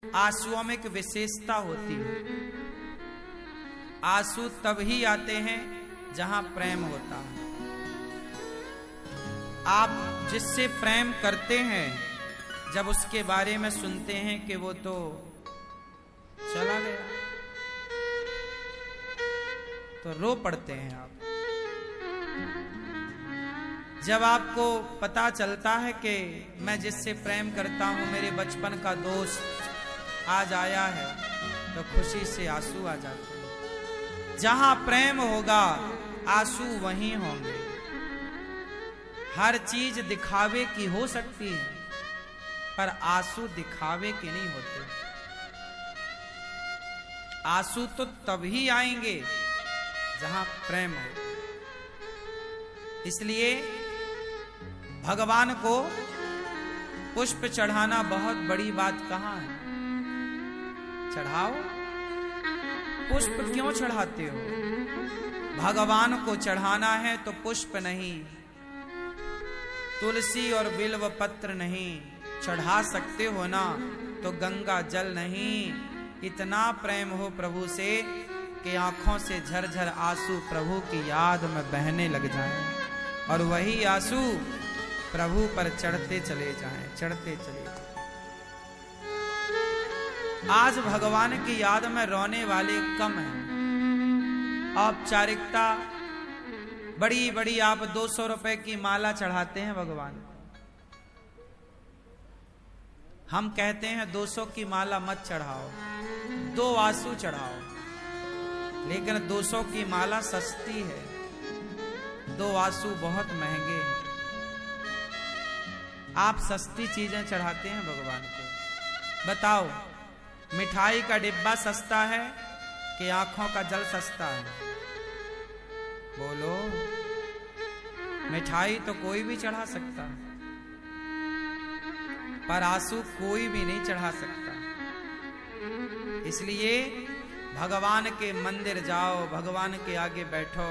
आंसुओं में एक विशेषता होती है। आंसू तभी आते हैं जहां प्रेम होता है। आप जिससे प्रेम करते हैं, जब उसके बारे में सुनते हैं कि वो तो चला गया, तो रो पड़ते हैं आप। जब आपको पता चलता है कि मैं जिससे प्रेम करता हूं मेरे बचपन का दोस्त आज आया है, तो खुशी से आंसू आ जाते हैं। जहां प्रेम होगा आंसू वहीं होंगे। हर चीज दिखावे की हो सकती है, पर आंसू दिखावे के नहीं होते। आंसू तो तभी आएंगे जहां प्रेम हो। इसलिए भगवान को पुष्प चढ़ाना बहुत बड़ी बात कहाँ है। चढ़ाओ, पुष्प क्यों चढ़ाते हो? भगवान को चढ़ाना है तो पुष्प नहीं, तुलसी और बिल्व पत्र नहीं, चढ़ा सकते हो ना तो गंगा जल नहीं। इतना प्रेम हो प्रभु से कि आंखों से झरझर आंसू प्रभु की याद में बहने लग जाएं, और वही आंसू प्रभु पर चढ़ते चले जाएं, चढ़ते चले जाएं। आज भगवान की याद में रोने वाले कम हैं। औपचारिकता बड़ी बड़ी, आप 200 रुपए की माला चढ़ाते हैं भगवान को। हम कहते हैं 200 की माला मत चढ़ाओ, 2 आंसू चढ़ाओ। लेकिन 200 की माला सस्ती है, 2 आंसू बहुत महंगे हैं। आप सस्ती चीजें चढ़ाते हैं भगवान को। बताओ, मिठाई का डिब्बा सस्ता है कि आंखों का जल सस्ता है? बोलो। मिठाई तो कोई भी चढ़ा सकता है, पर आंसू कोई भी नहीं चढ़ा सकता। इसलिए भगवान के मंदिर जाओ, भगवान के आगे बैठो,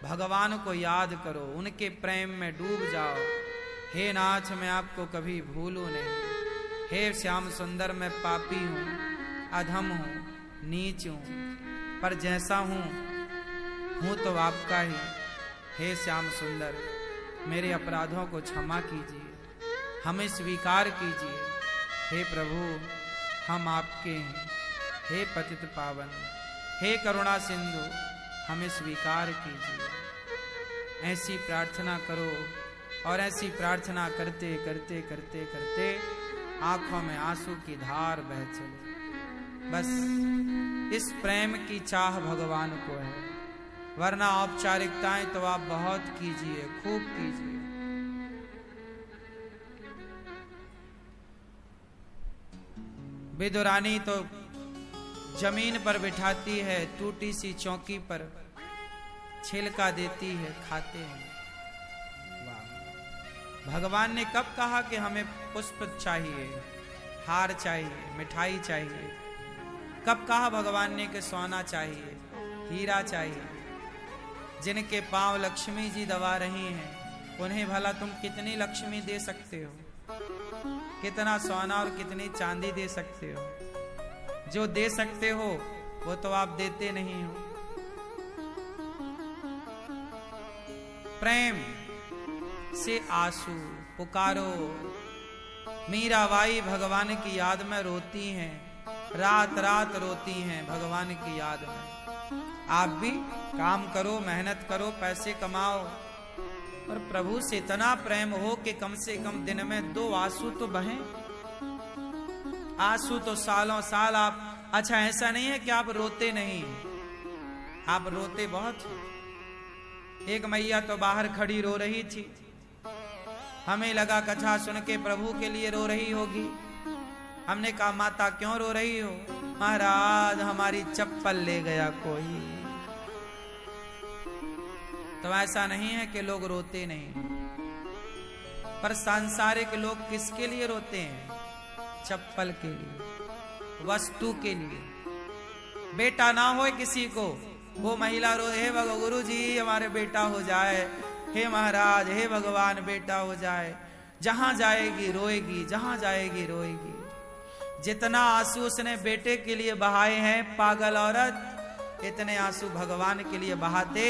भगवान को याद करो, उनके प्रेम में डूब जाओ। हे नाथ, मैं आपको कभी भूलूं नहीं। हे श्याम सुंदर, मैं पापी हूं, अधम हूं, नीच हूं, पर जैसा हूं तो आपका ही। हे श्याम सुंदर, मेरे अपराधों को क्षमा कीजिए, हमें स्वीकार कीजिए। हे प्रभु, हम आपके हैं। हे पतित पावन, हे करुणा सिंधु, हमें स्वीकार कीजिए। ऐसी प्रार्थना करो, और ऐसी प्रार्थना करते करते करते करते आंखों में आंसू की धार बह चले। बस इस प्रेम की चाह भगवान को है, वरना औपचारिकताएं तो आप बहुत कीजिए, खूब कीजिए। विदुरानी तो जमीन पर बिठाती है, टूटी सी चौकी पर छिलका देती है, खाते हैं। भगवान ने कब कहा कि हमें पुष्प चाहिए, हार चाहिए, मिठाई चाहिए? कब कहा भगवान ने कि सोना चाहिए, हीरा चाहिए? जिनके पांव लक्ष्मी जी दबा रही हैं, उन्हें भला तुम कितनी लक्ष्मी दे सकते हो? कितना सोना और कितनी चांदी दे सकते हो? जो दे सकते हो वो तो आप देते नहीं हो। प्रेम से आंसू पुकारो। मीराबाई भगवान की याद में रोती हैं, रात रात रोती हैं भगवान की याद में। आप भी काम करो, मेहनत करो, पैसे कमाओ, और प्रभु से इतना प्रेम हो कि कम से कम दिन में 2 आंसू तो बहें। आंसू तो सालों साल आप, अच्छा ऐसा नहीं है कि आप रोते नहीं, आप रोते बहुत। एक मैया तो बाहर खड़ी रो रही थी, हमें लगा कथा सुन के प्रभु के लिए रो रही होगी। हमने कहा, माता क्यों रो रही हो? महाराज, हमारी चप्पल ले गया कोई। तो ऐसा नहीं है कि लोग रोते नहीं, पर सांसारिक लोग किसके लिए रोते हैं? चप्पल के लिए, वस्तु के लिए। बेटा ना हो किसी को, वो महिला रो, हे गुरु जी हमारे बेटा हो जाए, हे महाराज, हे भगवान बेटा हो जाए। जहां जाएगी रोएगी, जहां जाएगी रोएगी। जितना आंसू उसने बेटे के लिए बहाए हैं पागल औरत, इतने आंसू भगवान के लिए बहाते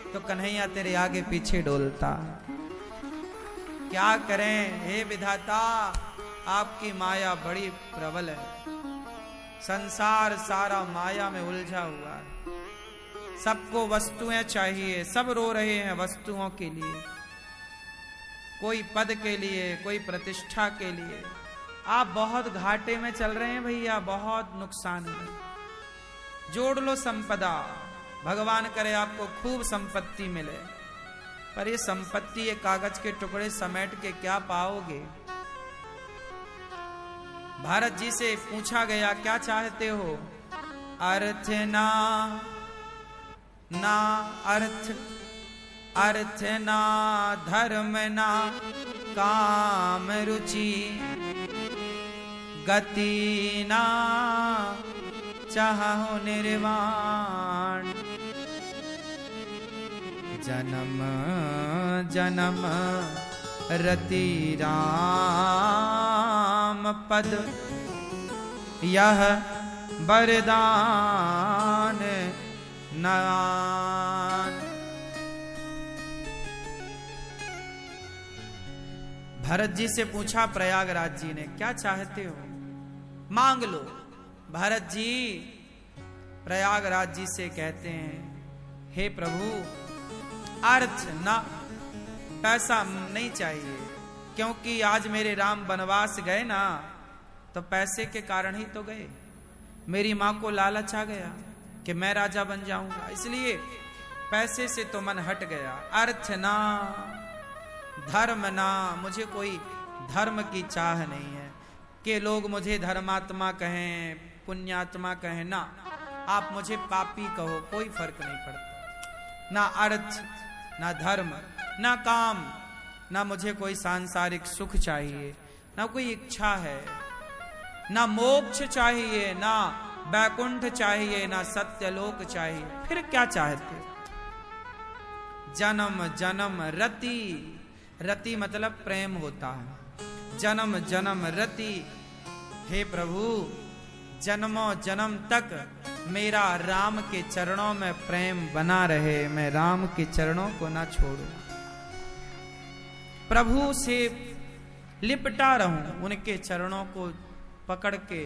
तो कन्हैया तेरे आगे पीछे डोलता। क्या करें हे विधाता, आपकी माया बड़ी प्रबल है। संसार सारा माया में उलझा हुआ है। सबको वस्तुएं चाहिए, सब रो रहे हैं वस्तुओं के लिए, कोई पद के लिए, कोई प्रतिष्ठा के लिए। आप बहुत घाटे में चल रहे हैं भैया, बहुत नुकसान है। जोड़ लो संपदा, भगवान करे आपको खूब संपत्ति मिले, पर ये संपत्ति ये कागज के टुकड़े समेट के क्या पाओगे। भारत जी से पूछा गया क्या चाहते हो? अर्थ ना अर्थ, अर्थ ना धर्म ना काम रुचि, गति ना चाहो निर्वाण, जन्म जन्म रति राम पद, यह वरदान नान। भरत जी से पूछा प्रयागराज जी ने क्या चाहते हो, मांग लो। भरत जी प्रयागराज जी से कहते हैं हे प्रभु, अर्थ ना, पैसा नहीं चाहिए, क्योंकि आज मेरे राम वनवास गए ना तो पैसे के कारण ही तो गए। मेरी मां को लालच आ गया कि मैं राजा बन जाऊंगा, इसलिए पैसे से तो मन हट गया। अर्थ ना धर्म ना, मुझे कोई धर्म की चाह नहीं है कि लोग मुझे धर्मात्मा कहें, पुण्यात्मा कहें, ना आप मुझे पापी कहो, कोई फर्क नहीं पड़ता। ना अर्थ ना धर्म ना काम, ना मुझे कोई सांसारिक सुख चाहिए, ना कोई इच्छा है, ना मोक्ष चाहिए, ना वैकुंठ चाहिए, ना सत्यलोक चाहिए, फिर क्या चाहते? जन्म जन्म रति, रति मतलब प्रेम होता है, जन्म जन्म रति। हे प्रभु, जन्मों जन्म तक मेरा राम के चरणों में प्रेम बना रहे, मैं राम के चरणों को ना छोड़ूं, प्रभु से लिपटा रहूं, उनके चरणों को पकड़ के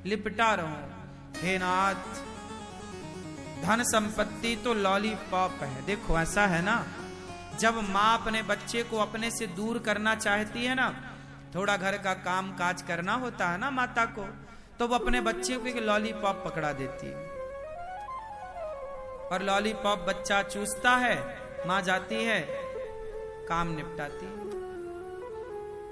लिपटा रहूं। हे नाथ, धन संपत्ति तो लॉलीपॉप है। देखो ऐसा है ना, जब माँ अपने बच्चे को अपने से दूर करना चाहती है ना, थोड़ा घर का काम काज करना होता है ना माता को, तो वो अपने बच्चे को एक लॉलीपॉप पकड़ा देती है और लॉलीपॉप बच्चा चूसता है, माँ जाती है काम निपटाती है।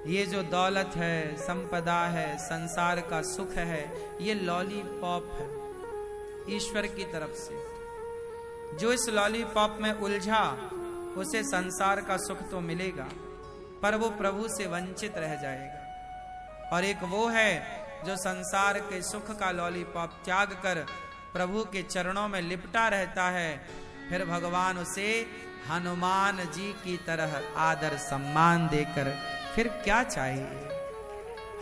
ये जो दौलत है, संपदा है, संसार का सुख है, ये लॉलीपॉप है ईश्वर की तरफ से। जो इस लॉलीपॉप में उलझा उसे संसार का सुख तो मिलेगा, पर वो प्रभु से वंचित रह जाएगा। और एक वो है जो संसार के सुख का लॉलीपॉप त्याग कर प्रभु के चरणों में लिपटा रहता है, फिर भगवान उसे हनुमान जी की तरह आदर सम्मान देकर, फिर क्या चाहिए?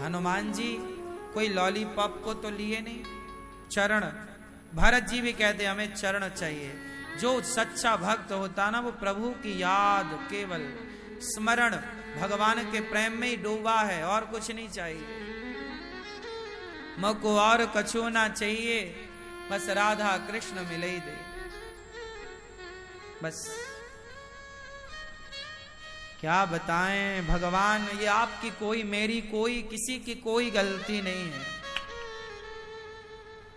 हनुमान जी कोई लॉलीपॉप को तो लिए नहीं, चरण। भरत जी भी कहते हमें चरण चाहिए। जो सच्चा भक्त होता ना, वो प्रभु की याद, केवल स्मरण, भगवान के प्रेम में ही डूबा है, और कुछ नहीं चाहिए। मको और कछु ना चाहिए, बस राधा कृष्ण मिले ही दे, बस। क्या बताएं भगवान, ये आपकी कोई, मेरी कोई, किसी की कोई गलती नहीं है।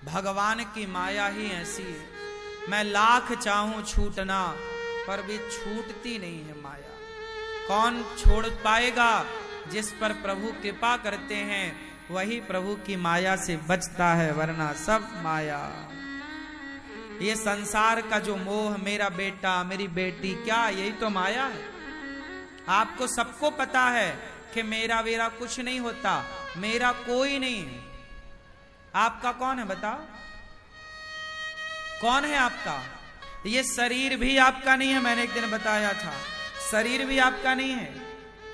भगवान की माया ही ऐसी है। मैं लाख चाहूं छूटना, पर भी छूटती नहीं है माया। कौन छोड़ पाएगा? जिस पर प्रभु कृपा करते हैं वही प्रभु की माया से बचता है, वरना सब माया। ये संसार का जो मोह, मेरा बेटा मेरी बेटी, क्या यही तो माया है? आपको सबको पता है कि मेरा वेरा कुछ नहीं होता, मेरा कोई नहीं है। आपका कौन है बताओ? कौन है आपका? ये शरीर भी आपका नहीं है, मैंने एक दिन बताया था, शरीर भी आपका नहीं है,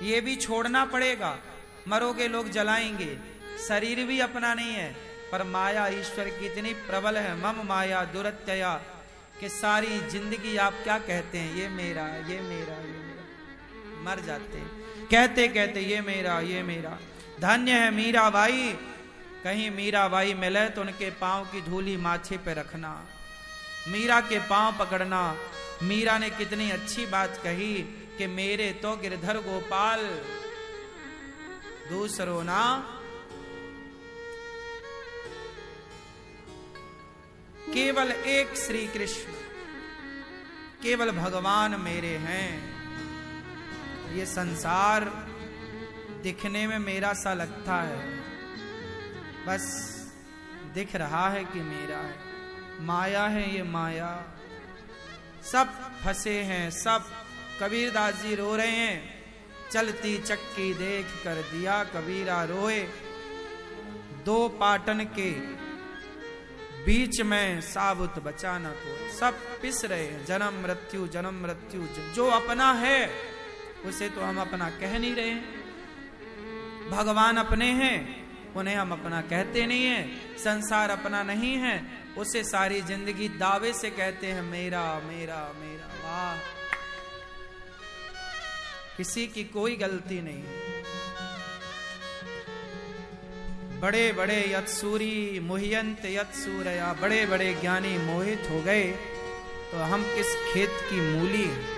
ये भी छोड़ना पड़ेगा। मरोगे लोग जलाएंगे, शरीर भी अपना नहीं है, पर माया ईश्वर की इतनी प्रबल है, मम माया दुरत्यया, कि सारी जिंदगी आप क्या कहते हैं, ये मेरा ये मेरा ये मेरा, मर जाते हैं कहते कहते ये मेरा ये मेरा। धन्य है मीराबाई, कहीं मीराबाई मिले तो उनके पांव की धूली माथे पे रखना, मीरा के पांव पकड़ना। मीरा ने कितनी अच्छी बात कही कि मेरे तो गिरधर गोपाल दूसरो ना, केवल एक श्री कृष्ण, केवल भगवान मेरे हैं। ये संसार दिखने में मेरा सा लगता है, बस दिख रहा है कि मेरा है, माया है ये माया, सब फंसे हैं सब। कबीरदास जी रो रहे हैं, चलती चक्की देख कर दिया कबीरा रोए, दो पाटन के बीच में साबुत बचा न कोई। सब पिस रहे हैं, जन्म मृत्यु, जो अपना है उसे तो हम अपना कह नहीं रहे हैं। भगवान अपने हैं, उन्हें हम अपना कहते नहीं हैं। संसार अपना नहीं है, उसे सारी जिंदगी दावे से कहते हैं मेरा मेरा मेरा। वाह, किसी की कोई गलती नहीं। बड़े बड़े यत्सूरी मुह्यंत यत्सूरया, बड़े बड़े ज्ञानी मोहित हो गए, तो हम किस खेत की मूली हैं।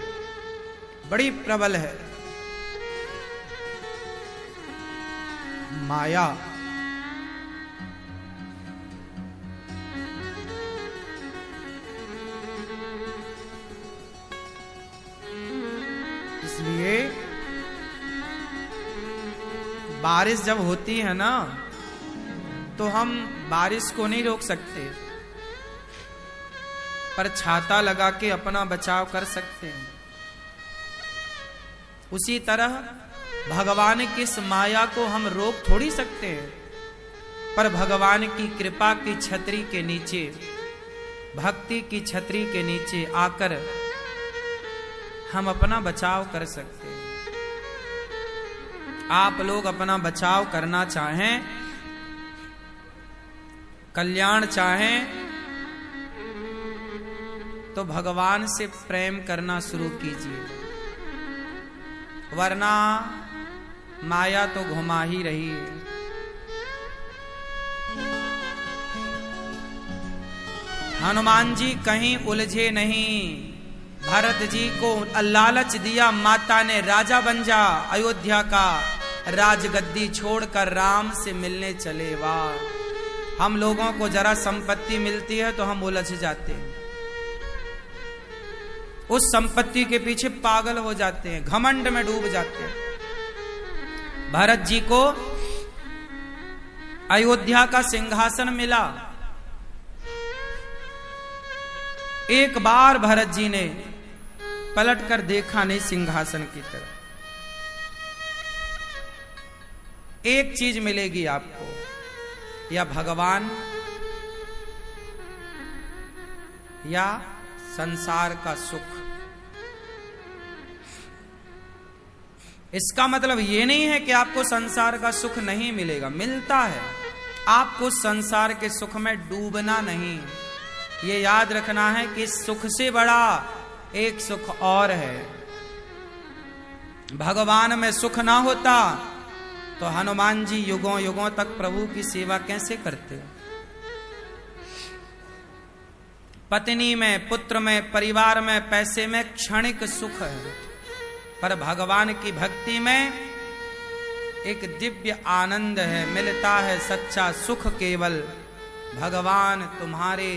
बड़ी प्रबल है माया। इसलिए बारिश जब होती है ना, तो हम बारिश को नहीं रोक सकते, पर छाता लगा के अपना बचाव कर सकते हैं। उसी तरह भगवान की इस माया को हम रोक थोड़ी सकते हैं, पर भगवान की कृपा की छतरी के नीचे, भक्ति की छतरी के नीचे आकर हम अपना बचाव कर सकते हैं। आप लोग अपना बचाव करना चाहें, कल्याण चाहें, तो भगवान से प्रेम करना शुरू कीजिए, वरना माया तो घुमा ही रही है। हनुमान जी कहीं उलझे नहीं, भरत जी को लालच दिया माता ने, राजा बन जा, अयोध्या का राजगद्दी छोड़कर राम से मिलने चले। वाह, हम लोगों को जरा संपत्ति मिलती है तो हम उलझ जाते हैं, उस संपत्ति के पीछे पागल हो जाते हैं, घमंड में डूब जाते हैं। भरत जी को अयोध्या का सिंहासन मिला, एक बार भरत जी ने पलट कर देखा नहीं सिंहासन की तरफ। एक चीज मिलेगी आपको, या भगवान या संसार का सुख। इसका मतलब ये नहीं है कि आपको संसार का सुख नहीं मिलेगा, मिलता है। आपको संसार के सुख में डूबना नहीं, ये याद रखना है कि सुख से बड़ा एक सुख और है। भगवान में सुख ना होता तो हनुमान जी युगों युगों तक प्रभु की सेवा कैसे करते। पत्नी में, पुत्र में, परिवार में, पैसे में क्षणिक सुख है, पर भगवान की भक्ति में एक दिव्य आनंद है, मिलता है सच्चा सुख केवल भगवान तुम्हारे